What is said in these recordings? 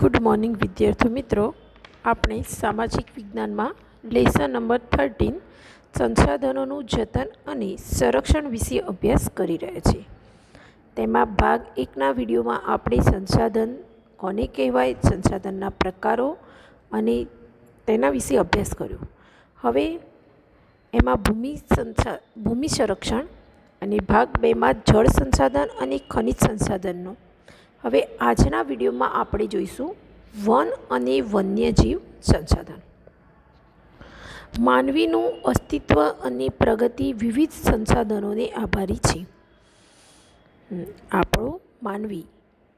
Good morning વિદ્યાર્થી મિત્રો, આપણે સામાજિક વિજ્ઞાનમાં લેસન નંબર 13 સંસાધનોનું જતન અને સંરક્ષણ વિશે અભ્યાસ કરી રહ્યા છીએ. તેમાં ભાગ 1ના વિડીયોમાં આપણે સંસાધન કોને કહેવાય, સંસાધનના પ્રકારો અને તેના વિશે અભ્યાસ કર્યો. હવે એમાં ભૂમિ સંરક્ષણ અને ભાગ 2માં જળ સંસાધન અને ખનિજ સંસાધનનો. હવે આજના વિડીયોમાં આપણે જોઈશું વન અને વન્યજીવ સંસાધન. માનવીનું અસ્તિત્વ અને પ્રગતિ વિવિધ સંસાધનોને આભારી છે. આપણો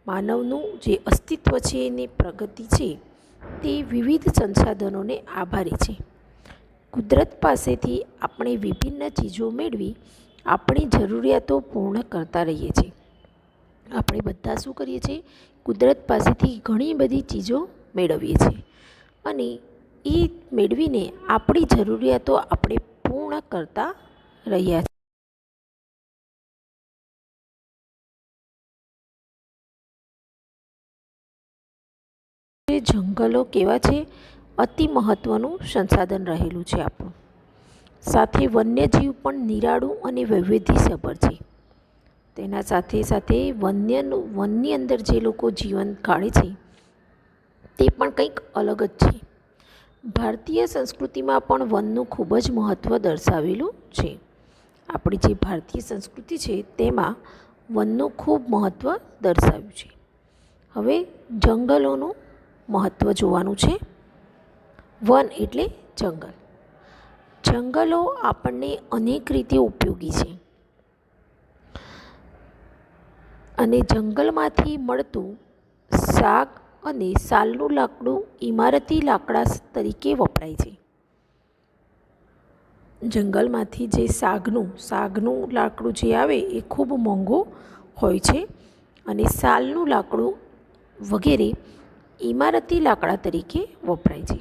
માનવનું જે અસ્તિત્વ છે અને પ્રગતિ છે તે વિવિધ સંસાધનોને આભારી છે. કુદરત પાસેથી આપણે વિભિન્ન ચીજો મેળવી આપણી જરૂરિયાતો પૂર્ણ કરતા રહીએ છીએ. આપણે બધા શું કરીએ છીએ? કુદરત પાસેથી ઘણી બધી ચીજો મેળવીએ છીએ અને એ મેળવીને આપણી જરૂરિયાતો આપણે પૂર્ણ કરતા રહ્યા છીએ. જંગલો કેવા છે? અતિ મહત્ત્વનું સંસાધન રહેલું છે આપણું. સાથે વન્યજીવ પણ નિરાળું અને વૈવિધ્યસભર છે. તેના સાથે સાથે વનની અંદર જે લોકો જીવન કાઢે છે તે પણ કંઈક અલગ જ છે. ભારતીય સંસ્કૃતિમાં પણ વનનું ખૂબ જ મહત્ત્વ દર્શાવેલું છે. આપણી જે ભારતીય સંસ્કૃતિ છે તેમાં વનનું ખૂબ મહત્ત્વ દર્શાવ્યું છે. હવે જંગલોનું મહત્ત્વ જોવાનું છે. વન એટલે જંગલ. જંગલો આપણને અનેક રીતે ઉપયોગી છે અને જંગલમાંથી મળતું શાક અને સાલનું લાકડું ઇમારતી લાકડા તરીકે વપરાય છે. જંગલમાંથી જે શાકનું લાકડું જે આવે એ ખૂબ મોંઘું હોય છે અને સાલનું લાકડું વગેરે ઇમારતી લાકડા તરીકે વપરાય છે.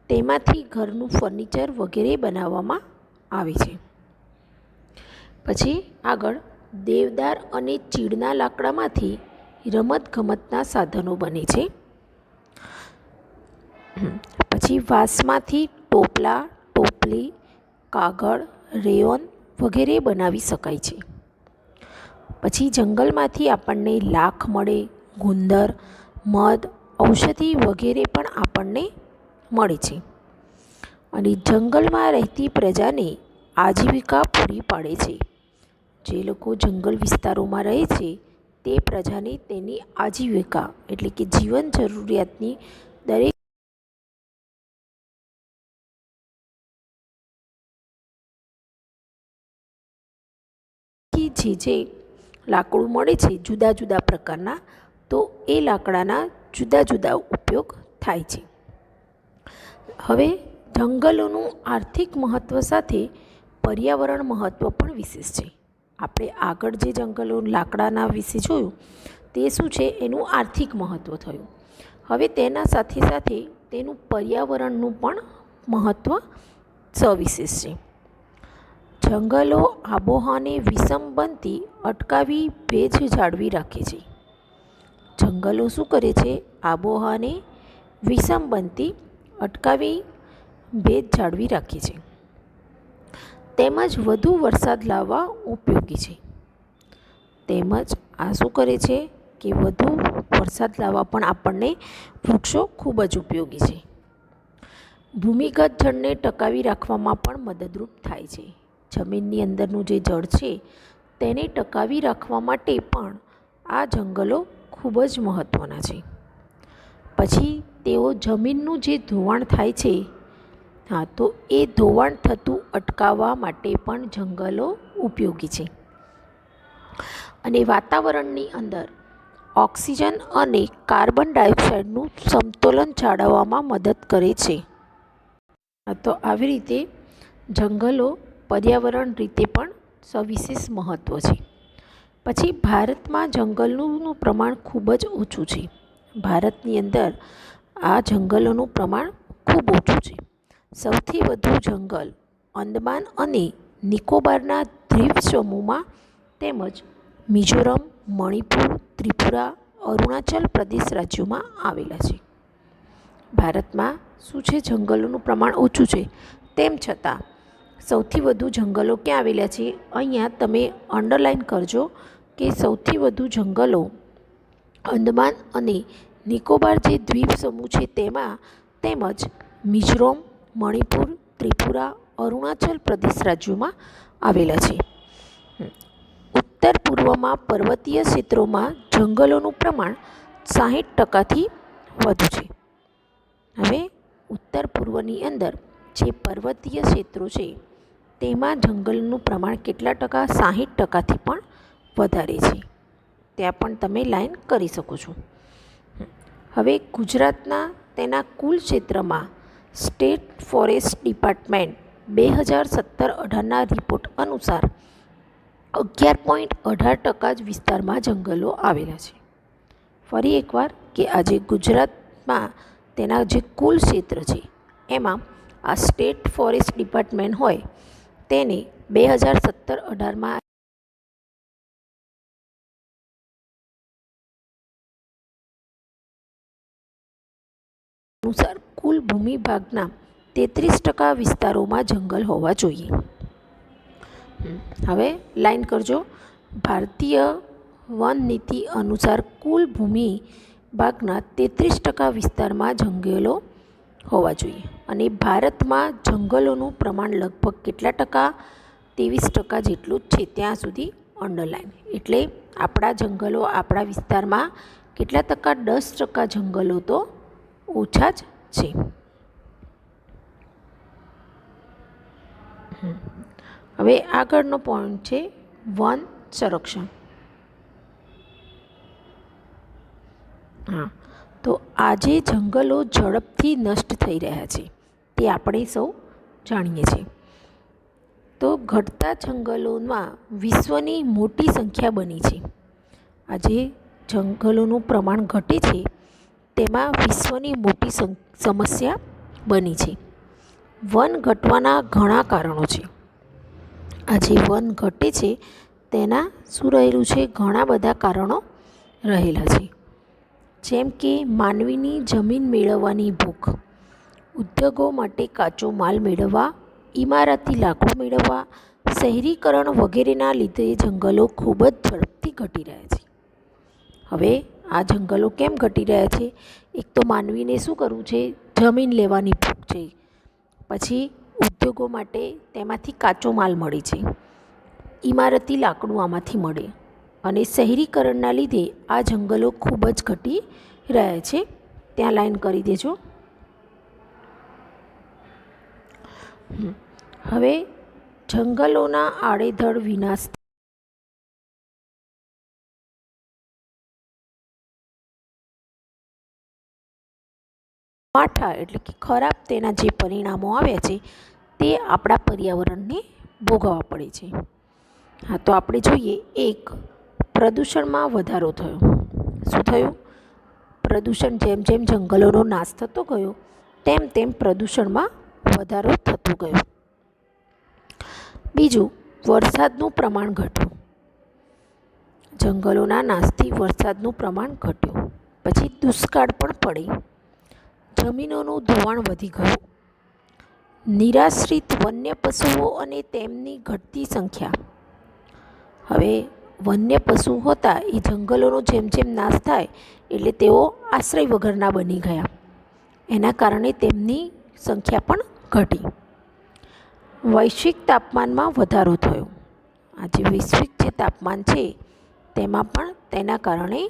તેમાંથી ઘરનું ફર્નિચર વગેરે બનાવવામાં આવે છે. પછી આગળ દેવદાર અને ચીડના લાકડામાંથી રમતગમતના સાધનો બને છે. પછી વાંસમાંથી ટોપલા, ટોપલી, કાગળ, રેયોન વગેરે બનાવી શકાય છે. પછી જંગલમાંથી આપણને લાખ મળે, ગુંદર, મધ, ઔષધિ વગેરે પણ આપણને મળે છે અને જંગલમાં રહેતી પ્રજાને આજીવિકા પૂરી પાડે છે. જે લોકો જંગલ વિસ્તારોમાં રહે છે તે પ્રજાને તેની આજીવિકા એટલે કે જીવન જરૂરિયાતની દરેક જે લાકડું મળે છે જુદા જુદા પ્રકારના, તો એ લાકડાના જુદા જુદા ઉપયોગ થાય છે. હવે જંગલોનું આર્થિક મહત્ત્વ સાથે પર્યાવરણ મહત્ત્વ પણ વિશેષ છે. આપણે આગળ જે જંગલો લાકડાના વિશે જોયું તે શું છે? એનું આર્થિક મહત્ત્વ થયું. હવે તેના સાથે સાથે તેનું પર્યાવરણનું પણ મહત્ત્વ સવિશેષ છે. જંગલો આબોહવાને વિષમ બનતી અટકાવી ભેજ જાળવી રાખે છે. જંગલો શું કરે છે? આબોહવાને વિષમ બનતી અટકાવી ભેજ જાળવી રાખે છે. તેમજ વધુ વરસાદ લાવવા ઉપયોગી છે. તેમજ આ શું કરે છે કે વધુ વરસાદ લાવવા પણ આપણને વૃક્ષો ખૂબ જ ઉપયોગી છે. ભૂમિગત જળને ટકાવી રાખવામાં પણ મદદરૂપ થાય છે. જમીનની અંદરનું જે જળ છે તેને ટકાવી રાખવા માટે પણ આ જંગલો ખૂબ જ મહત્ત્વના છે. પછી તેઓ જમીનનું જે ધોવાણ થાય છે, તો એ ધોવાણ થતું અટકાવવા માટે પણ જંગલો ઉપયોગી છે અને વાતાવરણની અંદર ઓક્સિજન અને કાર્બન ડાયોક્સાઇડનું સમતોલન જાળવવામાં મદદ કરે છે. તો આવી રીતે જંગલો પર્યાવરણ રીતે પણ સવિશેષ મહત્ત્વ છે. પછી ભારતમાં જંગલોનું પ્રમાણ ખૂબ જ ઓછું છે. ભારતની અંદર આ જંગલોનું પ્રમાણ ખૂબ ઓછું છે. સૌથી વધુ જંગલ અંદમાન અને નિકોબારના દ્વીપ સમૂહમાં તેમજ મિઝોરમ, મણિપુર, ત્રિપુરા, અરુણાચલ પ્રદેશ રાજ્યોમાં આવેલા છે. ભારતમાં શું છે, જંગલોનું પ્રમાણ ઓછું છે, તેમ છતાં સૌથી વધુ જંગલો ક્યાં આવેલા છે? અહીંયા તમે અંડરલાઇન કરજો કે સૌથી વધુ જંગલો અંદમાન અને નિકોબાર જે દ્વીપ સમૂહ છે તેમાં, તેમજ મિઝોરમ, મણિપુર, ત્રિપુરા, અરુણાચલ પ્રદેશ રાજ્યોમાં આવેલા છે. ઉત્તર પૂર્વમાં પર્વતીય ક્ષેત્રોમાં જંગલોનું પ્રમાણ 60%થી વધુ છે. હવે ઉત્તર પૂર્વની અંદર જે પર્વતીય ક્ષેત્રો છે તેમાં જંગલનું પ્રમાણ કેટલા ટકા? 60%થી પણ વધારે છે. ત્યાં પણ તમે લાઈન કરી શકો છો. હવે ગુજરાતના તેના કુલ ક્ષેત્રમાં સ્ટેટ ફોરેસ્ટ ડિપાર્ટમેન્ટ 2017-18ના રિપોર્ટ અનુસાર 11.18% જ વિસ્તારમાં જંગલો આવેલા છે. ફરી એકવાર કે આજે ગુજરાતમાં તેના જે કુલ ક્ષેત્ર છે એમાં આ સ્ટેટ ફોરેસ્ટ ડિપાર્ટમેન્ટ હોય તેને 2017-18માં અનુસાર કુલ ભૂમિ ભાગના 33% વિસ્તારોમાં જંગલ હોવા જોઈએ. હવે લાઈન કરજો. ભારતીય વન નીતિ અનુસાર કુલ ભૂમિ ભાગના 33% વિસ્તારમાં જંગલો હોવા જોઈએ. અને ભારતમાં જંગલોનું પ્રમાણ લગભગ કેટલા ટકા? 23% જેટલું જ છે. ત્યાં સુધી અંડરલાઈન. એટલે આપણા જંગલો આપણા વિસ્તારમાં કેટલા ટકા? 10% જંગલો તો ઓછા જ છે. હવે આગળનો પોઈન્ટ છે વન સંરક્ષણ. તો આજે જંગલો ઝડપથી નષ્ટ થઈ રહ્યા છે તે આપણે સૌ જાણીએ છીએ. તો ઘટતા જંગલોમાં વિશ્વની મોટી સંખ્યા બની છે. આજે જંગલોનું પ્રમાણ ઘટે છે તેમાં વિશ્વની મોટી સમસ્યા બની છે. વન ઘટવાના ઘણા કારણો છે. આજે વન ઘટે છે તેના શું રહેલું છે? ઘણા બધા કારણો રહેલા છે. જેમ કે માનવીની જમીન મેળવવાની ભૂખ, ઉદ્યોગો માટે કાચો માલ મેળવવા, ઇમારતી લાકડું મેળવવા, શહેરીકરણ વગેરેના લીધે જંગલો ખૂબ જ ઝડપથી ઘટી રહ્યા છે. હવે આ જંગલો કેમ ઘટી રહ્યા છે? એક તો માનવીને શું કરવું છે? જમીન લેવાની ભૂખ છે. પછી ઉદ્યોગો માટે તેમાંથી કાચો માલ મળે છે, ઇમારતી લાકડું આમાંથી મળે, અને શહેરીકરણના લીધે આ જંગલો ખૂબ જ ઘટી રહ્યા છે. ત્યાં લાઈન કરી દેજો. હવે જંગલોના આડેધડ વિનાશ માઠા એટલે કે ખરાબ તેના જે પરિણામો આવ્યા છે તે આપણા પર્યાવરણને ભોગવવા પડે છે. તો આપણે જોઈએ. એક, પ્રદૂષણમાં વધારો થયો. શું થયું? પ્રદૂષણ જેમ જેમ જંગલોનો નાશ થતો ગયો તેમ તેમ પ્રદૂષણમાં વધારો થતો ગયો. બીજું, વરસાદનું પ્રમાણ ઘટ્યું. જંગલોના નાશથી વરસાદનું પ્રમાણ ઘટ્યું. પછી દુષ્કાળ પણ પડી. જમીનોનું ધોવાણ વધી ગયું. નિરાશ્રિત વન્ય પશુઓ અને તેમની ઘટતી સંખ્યા. હવે વન્ય પશુ હતા એ જંગલોનો જેમ જેમ નાશ થાય એટલે તેઓ આશ્રય વગરના બની ગયા. એના કારણે તેમની સંખ્યા પણ ઘટી. વૈશ્વિક તાપમાનમાં વધારો થયો. આજે વૈશ્વિક જે તાપમાન છે તેમાં પણ તેના કારણે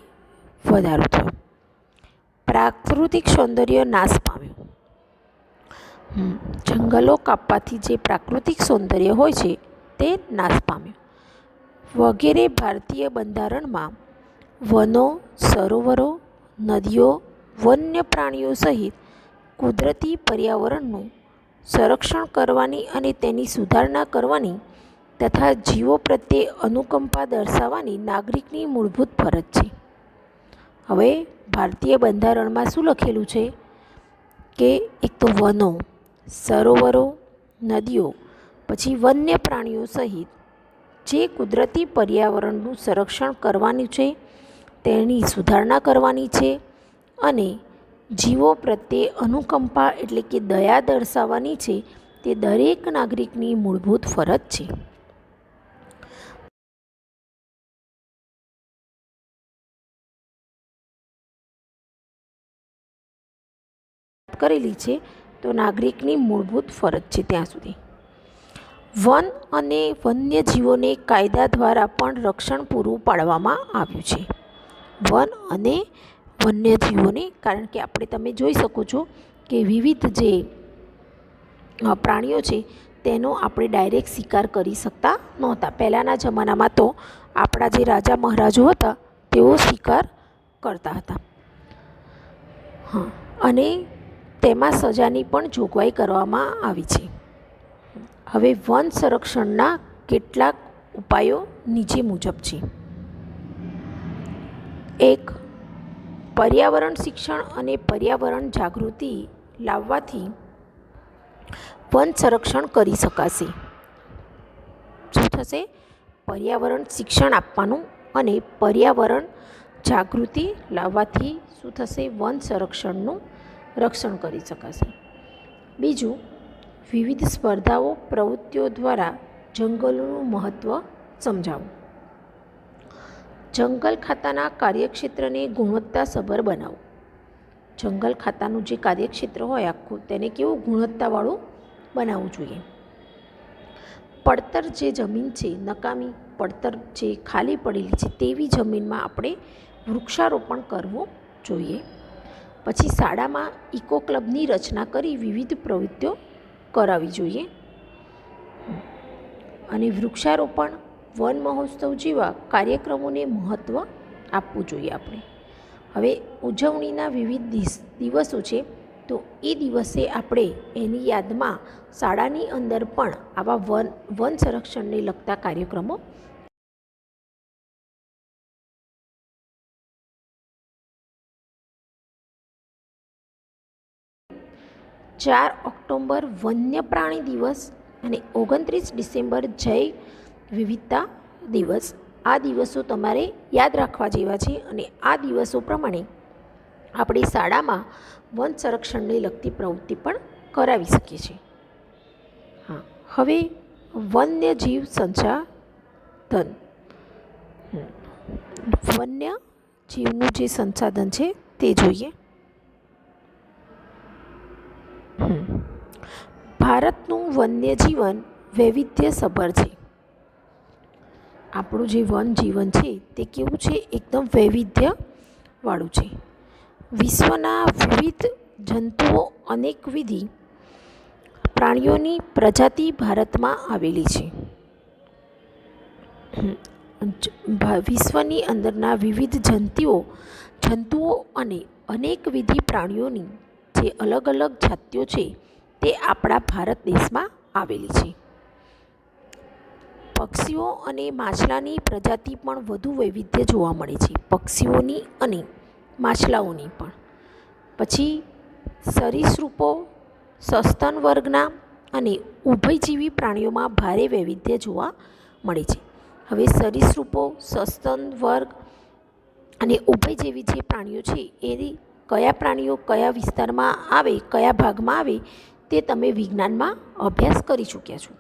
વધારો થયો. પ્રાકૃતિક સૌંદર્ય નાશ પામ્યું. જંગલો કાપવાથી જે પ્રાકૃતિક સૌંદર્ય હોય છે તે નાશ પામ્યું. વગેરે ભારતીય બંધારણમાં વનો, સરોવરો, નદીઓ, વન્ય પ્રાણીઓ સહિત કુદરતી પર્યાવરણનું સંરક્ષણ કરવાની અને તેની સુધારણા કરવાની તથા જીવો પ્રત્યે અનુકંપા દર્શાવવાની નાગરિકની મૂળભૂત ફરજ છે. હવે ભારતીય બંધારણમાં શું લખેલું છે કે એક તો વનો, સરોવરો, નદીઓ, પછી વન્ય પ્રાણીઓ સહિત જે કુદરતી પર્યાવરણનું સંરક્ષણ કરવાનું છે તેની સુધારણા કરવાની છે અને જીવો પ્રત્યે અનુકંપા એટલે કે દયા દર્શાવવાની છે. તે દરેક નાગરિકની મૂળભૂત ફરજ છે. કરેલી છે તો નાગરિકની મૂળભૂત ફરજ છે ત્યાં સુધી. વન અને વન્યજીવોને કાયદા દ્વારા પણ રક્ષણ પૂરું પાડવામાં આવ્યું છે. વન અને વન્યજીવોને, કારણ કે તમે જોઈ શકો છો કે વિવિધ જે પ્રાણીઓ છે તેનો આપણે ડાયરેક્ટ શિકાર કરી શકતા નહોતા. પહેલાંના જમાનામાં તો આપણા જે રાજા મહારાજો હતા તેઓ શિકાર કરતા હતા. અને તેમાં સજાની પણ જોગવાઈ કરવામાં આવી છે. હવે વન સંરક્ષણના કેટલાક ઉપાયો નીચે મુજબ છે. 1. પર્યાવરણ શિક્ષણ અને પર્યાવરણ જાગૃતિ લાવવાથી વન સંરક્ષણ કરી શકાશે. શું થશે? પર્યાવરણ શિક્ષણ આપવાનું અને પર્યાવરણ જાગૃતિ લાવવાથી શું થશે? વન સંરક્ષણનું રક્ષણ કરી શકાશે. બીજું, વિવિધ સ્પર્ધાઓ પ્રવૃત્તિઓ દ્વારા જંગલોનું મહત્ત્વ સમજાવવું. જંગલ ખાતાના કાર્યક્ષેત્રને ગુણવત્તાસભર બનાવવું. જંગલ ખાતાનું જે કાર્યક્ષેત્ર હોય આખું, તેને કેવું ગુણવત્તાવાળું બનાવવું જોઈએ. પડતર જે જમીન છે, નકામી પડતર જે ખાલી પડેલી છે તેવી જમીનમાં આપણે વૃક્ષારોપણ કરવું જોઈએ. પછી શાળામાં ઇકો ક્લબની રચના કરી વિવિધ પ્રવૃત્તિઓ કરાવવી જોઈએ. અને વૃક્ષારોપણ, વન મહોત્સવ જેવા કાર્યક્રમોને મહત્ત્વ આપવું જોઈએ આપણે. હવે ઉજવણીના વિવિધ દિવસો છે તો એ દિવસે આપણે એની યાદમાં શાળાની અંદર પણ આવા વન સંરક્ષણને લગતા કાર્યક્રમો. 4 ઓક્ટોબર વન્ય પ્રાણી દિવસ અને 29 ડિસેમ્બર જૈવ વિવિધતા દિવસ. આ દિવસો તમારે યાદ રાખવા જેવા છે અને આ દિવસો પ્રમાણે આપણે શાળામાં વન સંરક્ષણને લગતી પ્રવૃત્તિ પણ કરાવી શકીએ છીએ. હવે વન્યજીવ સંસાધન. વન્યજીવનું જે સંસાધન છે તે જોઈએ. ભારતનું વન્યજીવન વૈવિધ્યસભર છે. આપણું જે વન જીવન છે તે કેવું છે? એકદમ વૈવિધ્યવાળું છે. વિશ્વના વિવિધ જંતુઓ, અનેકવિધ પ્રાણીઓની પ્રજાતિ ભારતમાં આવેલી છે. વિશ્વની અંદરના વિવિધ જંતુઓ અને અનેકવિધ પ્રાણીઓની જે અલગ અલગ જાતિઓ છે તે આપણા ભારત દેશમાં આવેલી છે. પક્ષીઓ અને માછલાની પ્રજાતિ પણ વધુ વૈવિધ્ય જોવા મળે છે. પક્ષીઓની અને માછલાઓની પણ. પછી સરીસૃપો, સસ્તન વર્ગના અને ઉભયજીવી પ્રાણીઓમાં ભારે વૈવિધ્ય જોવા મળે છે. હવે સરીસૃપો, સસ્તન વર્ગ અને ઉભયજીવી જે પ્રાણીઓ છે એ કયા પ્રાણીઓ કયા વિસ્તારમાં આવે, કયા ભાગમાં આવે તે તમે વિજ્ઞાનમાં અભ્યાસ કરી ચૂક્યા છો.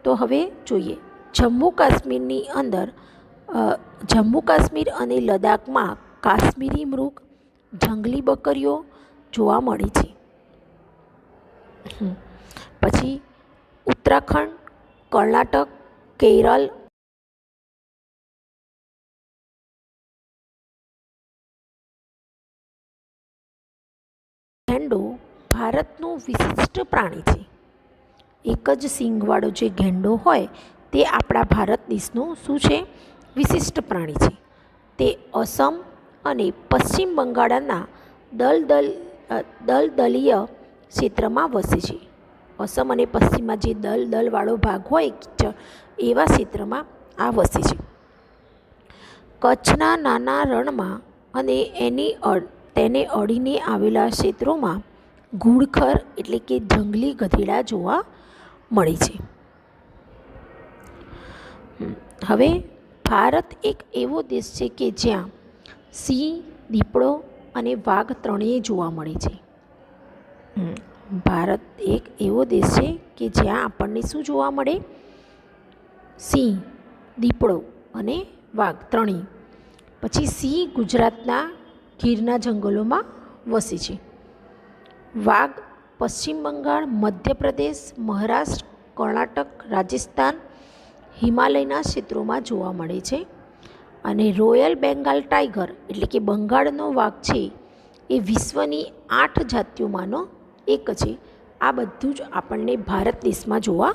તો હવે જોઈએ. જમ્મુ કાશ્મીર અને લદ્દાખમાં કાશ્મીરી મૃગ, જંગલી બકરીઓ જોવા મળે છે. પછી ઉત્તરાખંડ, કર્ણાટક, કેરળ, ગેંડો ભારતનું વિશિષ્ટ પ્રાણી છે. એક જ સિંગવાળો જે ગેંડો હોય તે આપણા ભારત દેશનું શું છે? વિશિષ્ટ પ્રાણી છે. તે અસમ અને પશ્ચિમ બંગાળના દલદલીય ક્ષેત્રમાં વસે છે. અસમ અને પશ્ચિમમાં જે દલવાળો ભાગ હોય એવા ક્ષેત્રમાં આ વસે છે. કચ્છના નાના રણમાં અને તેને અડીને આવેલા ક્ષેત્રોમાં ઘુડખર એટલે કે જંગલી ગધેડા જોવા મળે છે. હવે ભારત એક એવો દેશ છે કે જ્યાં સિંહ, દીપડો અને વાઘ ત્રણેય જોવા મળે છે. ભારત એક એવો દેશ છે કે જ્યાં આપણને શું જોવા મળે? સિંહ, દીપડો અને વાઘ ત્રણેય. પછી સિંહ ગુજરાતના ગીરના જંગલોમાં વસે છે. વાઘ પશ્ચિમ બંગાળ, મધ્યપ્રદેશ, મહારાષ્ટ્ર, કર્ણાટક, રાજસ્થાન, હિમાલયના ક્ષેત્રોમાં જોવા મળે છે. અને રોયલ બેંગાલ ટાઈગર એટલે કે બંગાળનો વાઘ છે એ વિશ્વની 8 જાતિઓમાંનો એક છે. આ બધું જ આપણને ભારત દેશમાં જોવા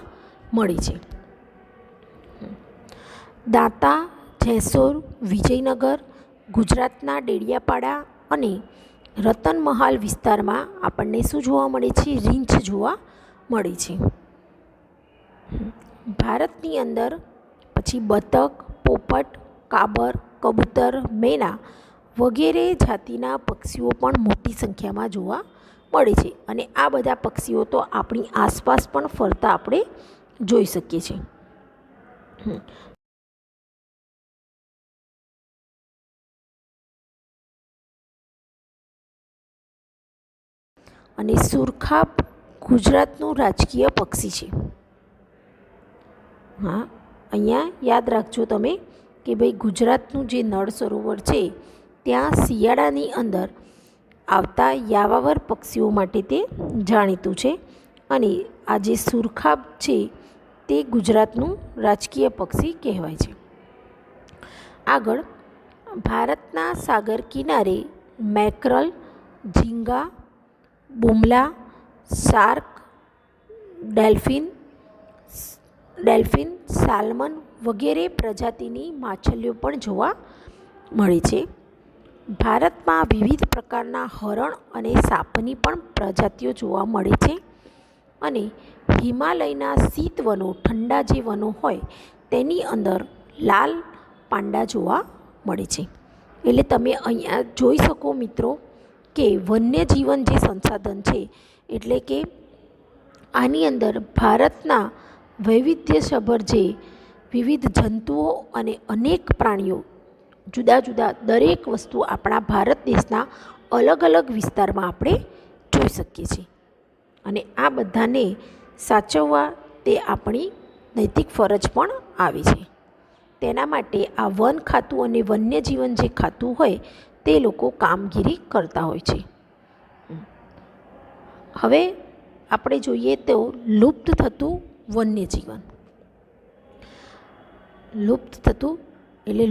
મળે છે. દાંતા, જેસોર, વિજયનગર, ગુજરાતના ડેડિયાપાડા અને રતનમહાલ વિસ્તારમાં આપણને શું જોવા મળે છે? રીંછ જોવા મળે છે. ભારતની અંદર પછી બતક, પોપટ, કાબર, કબૂતર, મેના વગેરે જાતિના પક્ષીઓ પણ મોટી સંખ્યામાં જોવા મળે છે. અને આ બધા પક્ષીઓ તો આપણી આસપાસ પણ ફરતા આપણે જોઈ શકીએ છીએ. અને સુરખાબ ગુજરાતનું રાજકીય પક્ષી છે. હા, અહીંયા યાદ રાખજો તમે કે ભાઈ ગુજરાતનું જે નળ સરોવર છે ત્યાં શિયાળાની અંદર આવતા યાયાવર પક્ષીઓ માટે તે જાણીતું છે. અને આ જે સુરખાબ છે તે ગુજરાતનું રાજકીય પક્ષી કહેવાય છે. આગળ ભારતના સાગર કિનારે મેકરલ, ઝીંગા, બુમલા, શાર્ક, ડેલ્ફિન, સાલ્મન વગેરે પ્રજાતિની માછલીઓ પણ જોવા મળે છે. ભારતમાં વિવિધ પ્રકારના હરણ અને સાપની પણ પ્રજાતિઓ જોવા મળે છે. અને હિમાલયના શીત વનો, ઠંડા જે વનો હોય તેની અંદર લાલ પાંડા જોવા મળે છે. એટલે તમે અહીંયા જોઈ શકો મિત્રો કે વન્યજીવન જે સંસાધન છે એટલે કે આની અંદર ભારતના વૈવિધ્યસભર જે વિવિધ જંતુઓ અને અનેક પ્રાણીઓ, જુદા જુદા દરેક વસ્તુ આપણા ભારત દેશના અલગ અલગ વિસ્તારમાં આપણે જોઈ શકીએ છીએ. અને આ બધાને સાચવવા તે આપણી નૈતિક ફરજ પણ આવે છે. તેના માટે આ વન ખાતું અને વન્યજીવન જે ખાતું હોય તે લોકો કામગીરી કરતા હોય છે. હવે આપણે જોઈએ તો લુપ્ત થતું વન્યજીવન.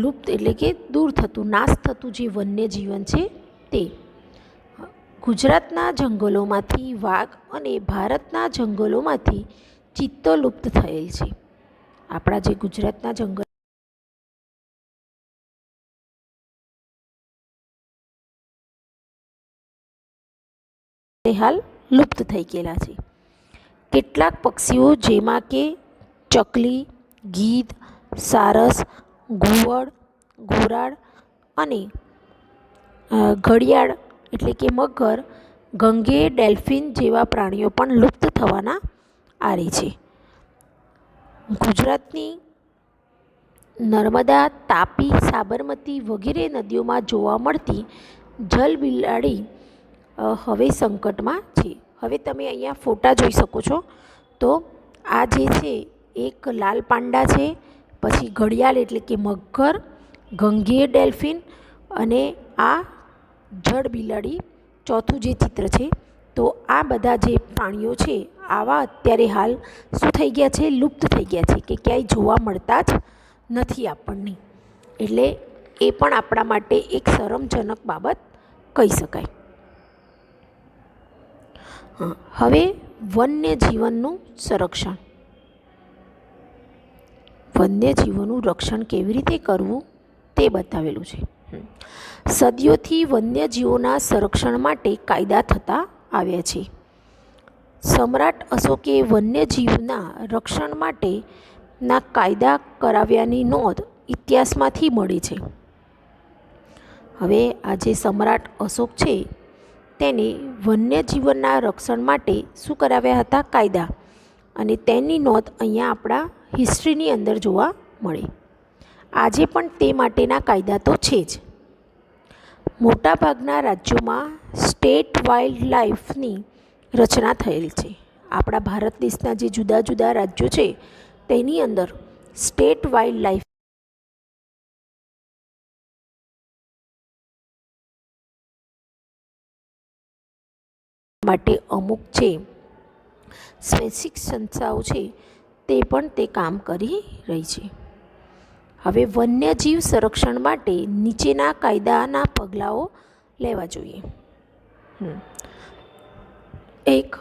લુપ્ત એટલે કે દૂર થતું, નાશ થતું જે વન્યજીવન છે તે ગુજરાતના જંગલોમાંથી વાઘ અને ભારતના જંગલોમાંથી ચિત્તો લુપ્ત થયેલ છે. આપણા જે ગુજરાતના જંગલ હાલ લુપ્ત થઈ ગયેલા છે. કેટલાક પક્ષીઓ જેમાં કે ચકલી, ગીધ, સારસ, ઘુવડ, ઘોરાડ અને ઘડિયાળ એટલે કે મગર, ગંગે, ડેલ્ફિન જેવા પ્રાણીઓ પણ લુપ્ત થવાના આરે છે. ગુજરાતની નર્મદા, તાપી, સાબરમતી વગેરે નદીઓમાં જોવા મળતી જલબિલાડી હવે સંકટમાં છે. હવે તમે અહીંયા ફોટા જોઈ શકો છો. તો આ જે છે એક લાલ પાંડા છે, પછી ઘડિયાળ એટલે કે મગર, ગંગેય ડેલ્ફિન અને આ જળબિલાડી ચોથું જે ચિત્ર છે. તો આ બધા જે પ્રાણીઓ છે આવા અત્યારે હાલ શું થઈ ગયા છે? લુપ્ત થઈ ગયા છે, કે ક્યાંય જોવા મળતા જ નથી આપણને. એટલે એ પણ આપણા માટે એક શરમજનક બાબત કહી શકાય. હવે વન્યજીવનનું સંરક્ષણ. વન્યજીવોનું રક્ષણ કેવી રીતે કરવું તે બતાવેલું છે. સદીઓથી વન્યજીવોના સંરક્ષણ માટે કાયદા થતા આવ્યા છે. સમ્રાટ અશોકે વન્યજીવના રક્ષણ માટેના કાયદા કરાવ્યાની નોંધ ઇતિહાસમાંથી મળે છે. હવે આ જે સમ્રાટ અશોક છે તેને વન્યજીવનના રક્ષણ માટે શું કરાવ્યા હતા? કાયદા. અને તેની નોંધ અહીંયા આપણા હિસ્ટ્રીની અંદર જોવા મળે. આજે પણ તે માટેના કાયદા તો છે જ. મોટાભાગના રાજ્યોમાં સ્ટેટ વાઇલ્ડ લાઈફની રચના થયેલ છે. આપણા ભારત દેશના જે જુદા જુદા રાજ્યો છે તેની અંદર સ્ટેટ વાઇલ્ડ લાઈફ માટે અમુક જે સ્વૈચ્છિક સંસ્થાઓ છે તે પણ તે કામ કરી રહી છે. હવે વન્યજીવ સંરક્ષણ માટે નીચેના કાયદાના પગલાઓ લેવા જોઈએ. 1.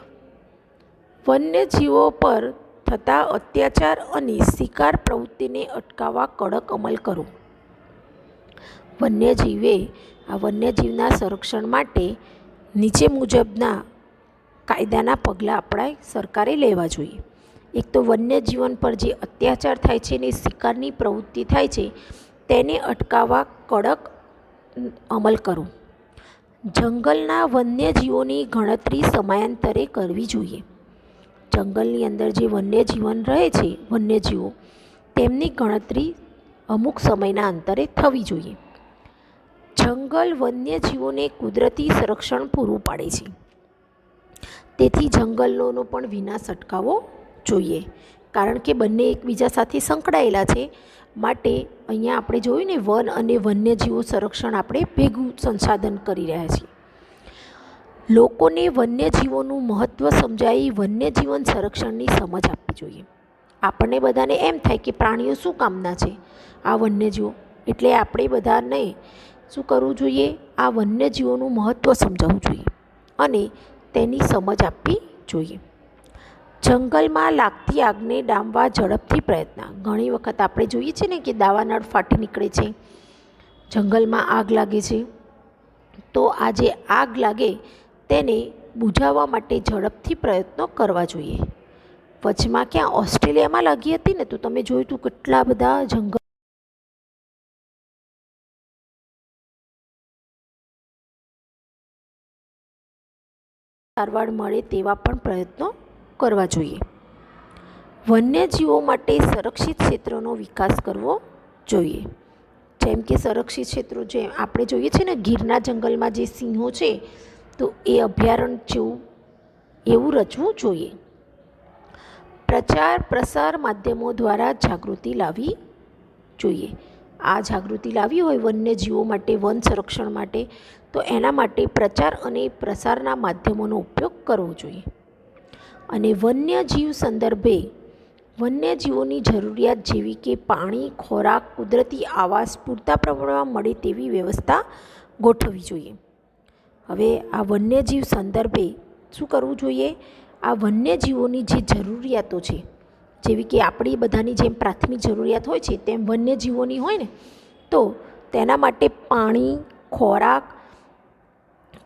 વન્યજીવો પર થતા અત્યાચાર અને શિકાર પ્રવૃત્તિને અટકાવવા કડક અમલ કરો. વન્યજીવના સંરક્ષણ માટે નીચે મુજબના કાયદાના પગલાં આપણે સરકારે લેવા જોઈએ. એક તો વન્યજીવન પર જે અત્યાચાર થાય છે ને શિકારની પ્રવૃત્તિ થાય છે તેને અટકાવવા કડક અમલ કરો. જંગલના વન્યજીવોની ગણતરી સમયાંતરે કરવી જોઈએ. જંગલની અંદર જે વન્યજીવો તેમની ગણતરી અમુક સમયના અંતરે થવી જોઈએ. જંગલ વન્યજીવોને કુદરતી સંરક્ષણ પૂરું પાડે છે, તેથી જંગલોનો પણ વિનાશ અટકાવવો જોઈએ. કારણ કે બંને એકબીજા સાથે સંકળાયેલા છે, માટે અહીંયા આપણે જોયું ને વન અને વન્યજીવો સંરક્ષણ આપણે ભેગું સંસાધન કરી રહ્યા છીએ. લોકોને વન્યજીવોનું મહત્ત્વ સમજાવી વન્યજીવન સંરક્ષણની સમજ આપવી જોઈએ. આપણને બધાને એમ થાય કે પ્રાણીઓ શું કામના છે, આ વન્યજીવો, એટલે આપણે બધાને શું કરવું જોઈએ, આ વન્યજીવોનું મહત્ત્વ સમજાવવું જોઈએ અને તેની સમજ આપવી જોઈએ. જંગલમાં લાગતી આગને ડામવા ઝડપથી પ્રયત્ન. ઘણી વખત આપણે જોઈએ છીએ ને કે દાવાનળ ફાટી નીકળે છે, જંગલમાં આગ લાગે છે, તો આ જે આગ લાગે તેને બુઝાવવા માટે ઝડપથી પ્રયત્નો કરવા જોઈએ. વચમાં ક્યાં ઓસ્ટ્રેલિયામાં લાગી હતી ને, તો તમે જોયું હતું કેટલા બધા જંગલ સારવાર મળે તેવા પણ પ્રયત્નો કરવા જોઈએ. વન્યજીવો માટે સંરક્ષિત ક્ષેત્રોનો વિકાસ કરવો જોઈએ. જેમ કે સંરક્ષિત ક્ષેત્રો જે આપણે જોઈએ છે ને, ગીરના જંગલમાં જે સિંહો છે તો એ અભયારણ્ય જેવું એવું રચવું જોઈએ. પ્રચાર પ્રસાર માધ્યમો દ્વારા જાગૃતિ લાવવી જોઈએ. આ જાગૃતિ લાવવી હોય વન્યજીવો માટે, વન સંરક્ષણ માટે, તો એના માટે પ્રચાર અને પ્રસારના માધ્યમોનો ઉપયોગ કરવો જોઈએ. અને વન્યજીવ સંદર્ભે વન્યજીવોની જરૂરિયાત જેવી કે પાણી, ખોરાક, કુદરતી આવાસ પૂરતા પ્રમાણમાં મળે તેવી વ્યવસ્થા ગોઠવવી જોઈએ. હવે આ વન્યજીવ સંદર્ભે શું કરવું જોઈએ, આ વન્યજીવોની જે જરૂરિયાતો છે, જેવી કે આપણી બધાની જેમ પ્રાથમિક જરૂરિયાત હોય છે તેમ વન્યજીવોની હોય ને, તો તેના માટે પાણી, ખોરાક,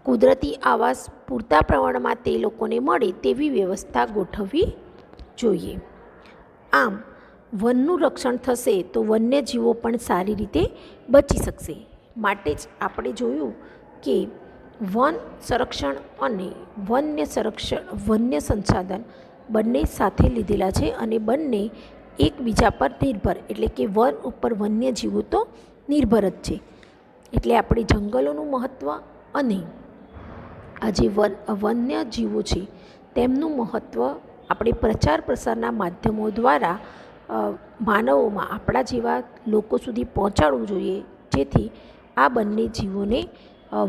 કુદરતી આવાસ પૂરતા પ્રમાણમાં તે લોકોને મળે તેવી વ્યવસ્થા ગોઠવવી જોઈએ. આમ વનનું રક્ષણ થશે તો વન્યજીવો પણ સારી રીતે બચી શકશે. માટે જ આપણે જોયું કે વન સંરક્ષણ અને વન્ય સંસાધન બંને સાથે લીધેલા છે અને બંને એકબીજા પર નિર્ભર, એટલે કે વન ઉપર વન્યજીવો તો નિર્ભર જ છે. એટલે આપણે જંગલોનું મહત્ત્વ અને આ જે વન્યજીવો છે તેમનું મહત્ત્વ આપણે પ્રચાર પ્રસારના માધ્યમો દ્વારા માનવોમાં, આપણા જેવા લોકો સુધી પહોંચાડવું જોઈએ, જેથી આ બંને જીવોને,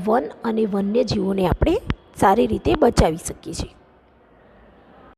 વન અને વન્યજીવોને આપણે સારી રીતે બચાવી શકીએ છીએ.